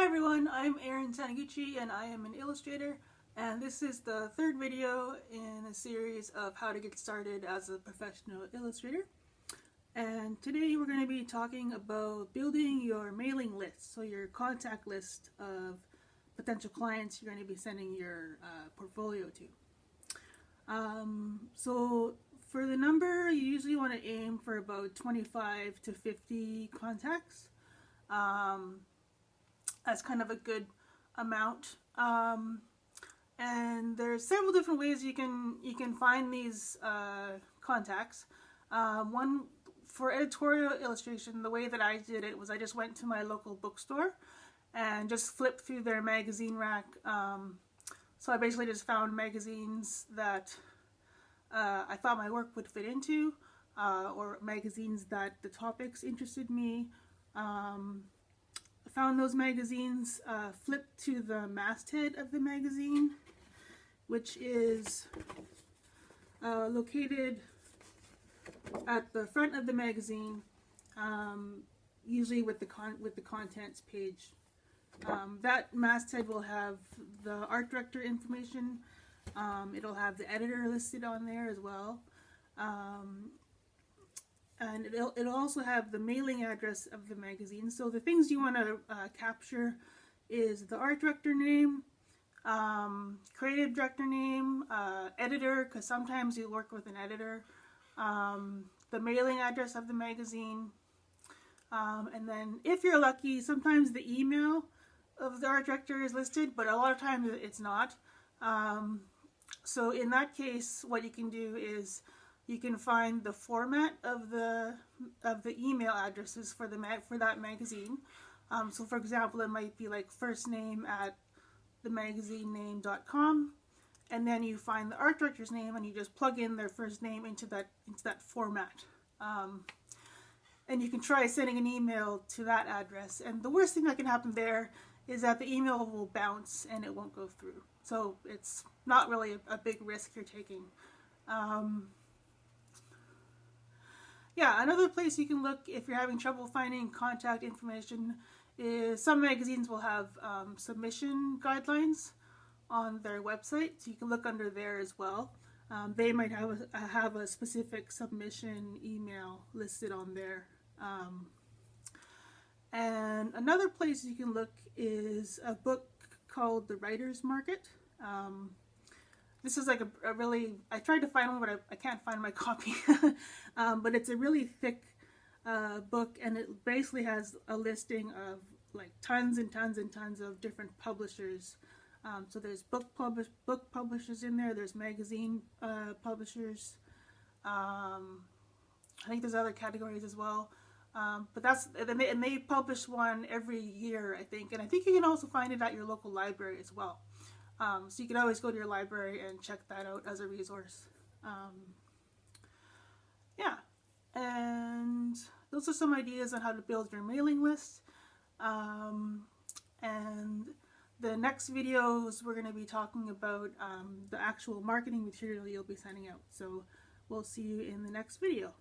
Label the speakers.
Speaker 1: everyone, I'm Aaron Taniguchi and I am an illustrator, and this is the third video in a series of how to get started as a professional illustrator. And today we're going to be talking about building your mailing list, so your contact list of potential clients you're going to be sending your portfolio to. So for the number, you usually want to aim for about 25 to 50 contacts. That's kind of a good amount, and there's several different ways you can find these contacts. One for editorial illustration, the way that I did it was I just went to my local bookstore and just flipped through their magazine rack. So I basically just found magazines that I thought my work would fit into, or magazines that the topics interested me. Found those magazines, flipped to the masthead of the magazine, which is located at the front of the magazine, usually with the contents page. That masthead will have the art director information. It'll have the editor listed on there as well. And it'll also have the mailing address of the magazine. So the things you want to capture is the art director name, creative director name, editor, because sometimes you work with an editor, the mailing address of the magazine, and then if you're lucky, sometimes the email of the art director is listed, but a lot of times it's not. So in that case, what you can do is you can find the format of the email addresses for that magazine. So for example, it might be like first name at themagazinename.com, and then you find the art director's name and you just plug in their first name into that format. And you can try sending an email to that address, and the worst thing that can happen there is that the email will bounce and it won't go through. So it's not really a big risk you're taking. Yeah, another place you can look if you're having trouble finding contact information is some magazines will have submission guidelines on their website, so you can look under there as well. They might have a specific submission email listed on there. And another place you can look is a book called The Writer's Market. This is like a really, I tried to find one, but I can't find my copy. But it's a really thick book, and it basically has a listing of like tons and tons and tons of different publishers. So there's book publishers in there, there's magazine publishers. I think there's other categories as well. But and they publish one every year, I think. And I think you can also find it at your local library as well. So you can always go to your library and check that out as a resource. Yeah, and those are some ideas on how to build your mailing list. And the next videos we're going to be talking about the actual marketing material you'll be sending out. So we'll see you in the next video.